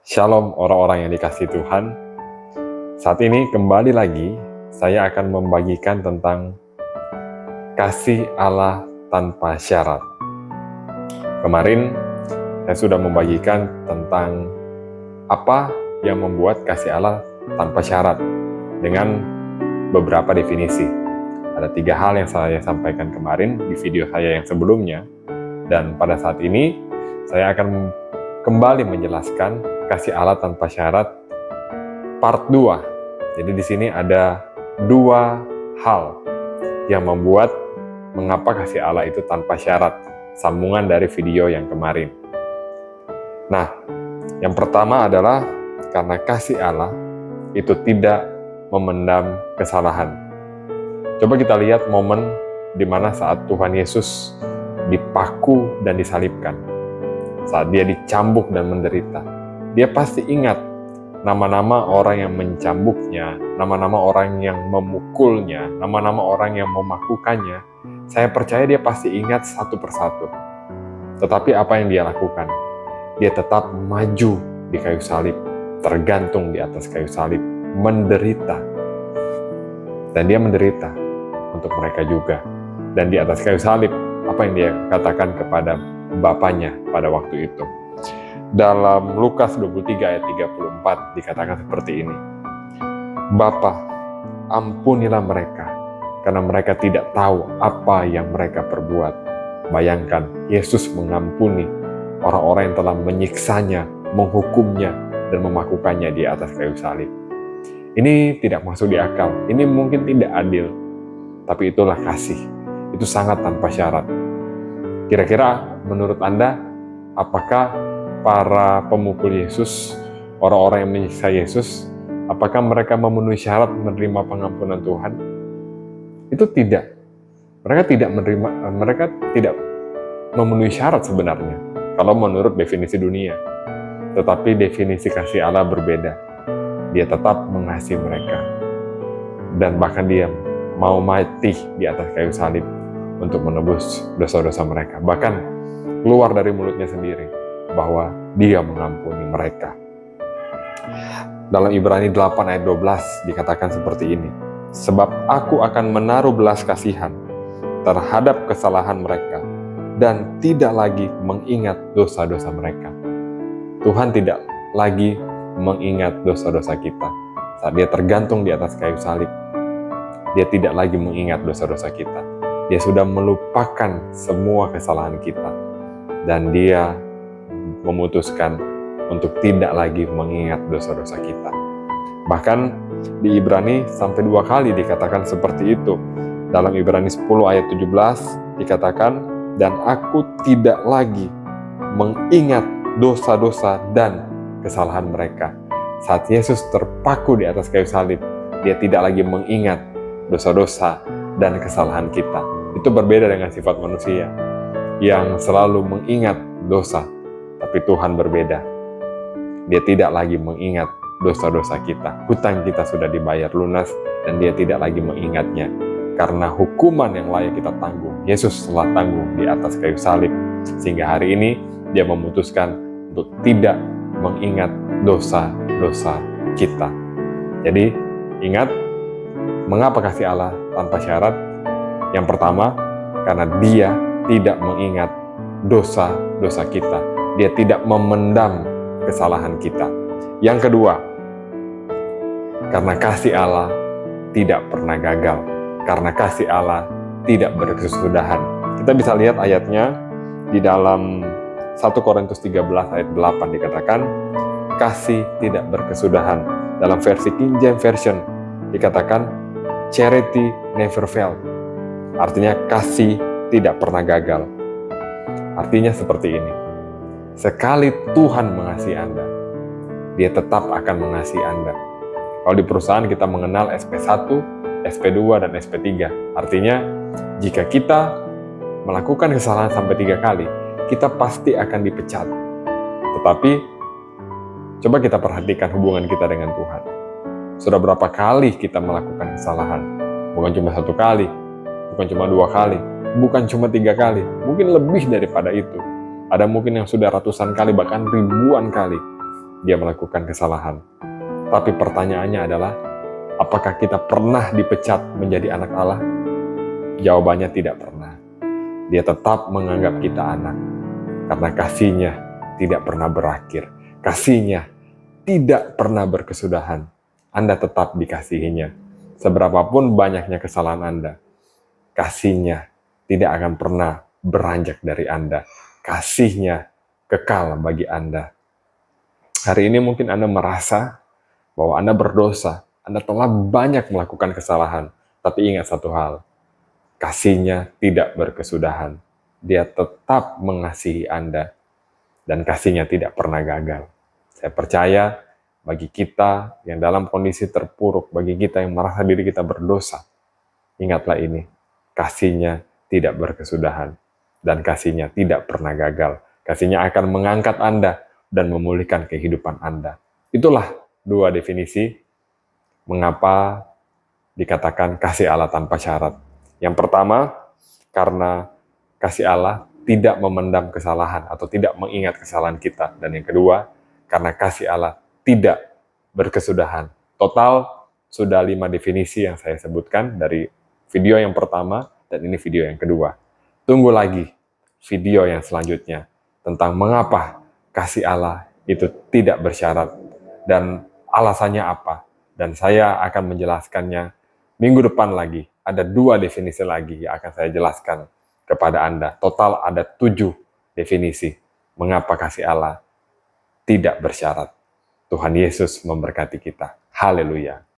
Shalom orang-orang yang dikasihi Tuhan. Saat ini kembali lagi saya akan membagikan tentang kasih Allah tanpa syarat. Kemarin saya sudah membagikan tentang apa yang membuat kasih Allah tanpa syarat dengan beberapa definisi. Ada 3 hal yang saya sampaikan kemarin di video saya yang sebelumnya, dan pada saat ini saya akan kembali menjelaskan kasih Allah tanpa syarat part 2. Jadi di sini ada 2 hal yang membuat mengapa kasih Allah itu tanpa syarat, sambungan dari video yang kemarin. Nah, yang pertama adalah karena kasih Allah itu tidak memendam kesalahan. Coba kita lihat momen di mana saat Tuhan Yesus dipaku dan disalibkan. Saat dia dicambuk dan menderita, dia pasti ingat nama-nama orang yang mencambuknya, nama-nama orang yang memukulnya, nama-nama orang yang memakukannya. Saya percaya dia pasti ingat satu persatu. Tetapi apa yang dia lakukan? Dia tetap maju di kayu salib, tergantung di atas kayu salib, menderita. Dan dia menderita untuk mereka juga. Dan di atas kayu salib, apa yang dia katakan kepada Bapaknya pada waktu itu? Dalam Lukas 23 ayat 34 dikatakan seperti ini. Bapa, ampunilah mereka, karena mereka tidak tahu apa yang mereka perbuat. Bayangkan, Yesus mengampuni orang-orang yang telah menyiksanya, menghukumnya, dan memakukannya di atas kayu salib. Ini tidak masuk di akal, ini mungkin tidak adil, tapi itulah kasih. Itu sangat tanpa syarat. Kira-kira menurut Anda, apakah para pemukul Yesus, orang-orang yang menyiksa Yesus, apakah mereka memenuhi syarat menerima pengampunan Tuhan? Itu tidak. Mereka tidak memenuhi syarat sebenarnya, kalau menurut definisi dunia. Tetapi definisi kasih Allah berbeda. Dia tetap mengasihi mereka. Dan bahkan dia mau mati di atas kayu salib untuk menebus dosa-dosa mereka. Bahkan keluar dari mulutnya sendiri bahwa dia mengampuni mereka. Dalam Ibrani 8 ayat 12 dikatakan seperti ini. Sebab aku akan menaruh belas kasihan terhadap kesalahan mereka dan tidak lagi mengingat dosa-dosa mereka. Tuhan tidak lagi mengingat dosa-dosa kita. Saat dia tergantung di atas kayu salib, dia tidak lagi mengingat dosa-dosa kita. Dia sudah melupakan semua kesalahan kita. Dan dia memutuskan untuk tidak lagi mengingat dosa-dosa kita. Bahkan di Ibrani sampai 2 kali dikatakan seperti itu. Dalam Ibrani 10 ayat 17 dikatakan, dan aku tidak lagi mengingat dosa-dosa dan kesalahan mereka. Saat Yesus terpaku di atas kayu salib, dia tidak lagi mengingat dosa-dosa dan kesalahan kita. Itu berbeda dengan sifat manusia yang selalu mengingat dosa. Tapi Tuhan berbeda. Dia tidak lagi mengingat dosa-dosa kita. Hutang kita sudah dibayar lunas dan dia tidak lagi mengingatnya. Karena hukuman yang layak kita tanggung, Yesus telah tanggung di atas kayu salib. Sehingga hari ini dia memutuskan untuk tidak mengingat dosa-dosa kita. Jadi ingat, mengapa kasih Allah tanpa syarat? Yang pertama, karena dia tidak mengingat dosa-dosa kita. Dia tidak memendam kesalahan kita. Yang kedua, karena kasih Allah tidak pernah gagal. Karena kasih Allah tidak berkesudahan. Kita bisa lihat ayatnya di dalam 1 Korintus 13 ayat 8 dikatakan, kasih tidak berkesudahan. Dalam versi King James Version dikatakan, charity never fail. Artinya kasih tidak pernah gagal. Artinya seperti ini. Sekali Tuhan mengasihi Anda, dia tetap akan mengasihi Anda. Kalau di perusahaan kita mengenal SP1, SP2, dan SP3. Artinya, jika kita melakukan kesalahan sampai 3 kali, kita pasti akan dipecat. Tetapi, coba kita perhatikan hubungan kita dengan Tuhan. Sudah berapa kali kita melakukan kesalahan? Bukan cuma 1 kali, bukan cuma 2 kali, bukan cuma 3 kali, mungkin lebih daripada itu. Ada mungkin yang sudah ratusan kali, bahkan ribuan kali. dia melakukan kesalahan. Tapi pertanyaannya adalah, apakah kita pernah dipecat menjadi anak Allah? Jawabannya tidak pernah. Dia tetap menganggap kita anak, karena kasih-Nya tidak pernah berakhir. Kasih-Nya tidak pernah berkesudahan. Anda tetap dikasihinya. Seberapapun banyaknya kesalahan Anda, kasih-Nya tidak akan pernah beranjak dari Anda. Kasih-Nya kekal bagi Anda. Hari ini mungkin Anda merasa bahwa Anda berdosa, Anda telah banyak melakukan kesalahan. Tapi ingat satu hal, kasih-Nya tidak berkesudahan. Dia tetap mengasihi Anda, dan kasih-Nya tidak pernah gagal. Saya percaya bagi kita yang dalam kondisi terpuruk, bagi kita yang merasa diri kita berdosa, ingatlah ini, kasih-Nya tidak berkesudahan, dan kasih-Nya tidak pernah gagal. Kasih-Nya akan mengangkat Anda dan memulihkan kehidupan Anda. Itulah dua definisi mengapa dikatakan kasih Allah tanpa syarat. Yang pertama, karena kasih Allah tidak memendam kesalahan atau tidak mengingat kesalahan kita. Dan yang kedua, karena kasih Allah tidak berkesudahan. Total sudah 5 definisi yang saya sebutkan dari video yang pertama dan ini video yang kedua. Tunggu lagi video yang selanjutnya tentang mengapa kasih Allah itu tidak bersyarat dan alasannya apa. Dan saya akan menjelaskannya minggu depan lagi. Ada 2 definisi lagi yang akan saya jelaskan kepada Anda. Total ada 7 definisi mengapa kasih Allah tidak bersyarat. Tuhan Yesus memberkati kita. Haleluya.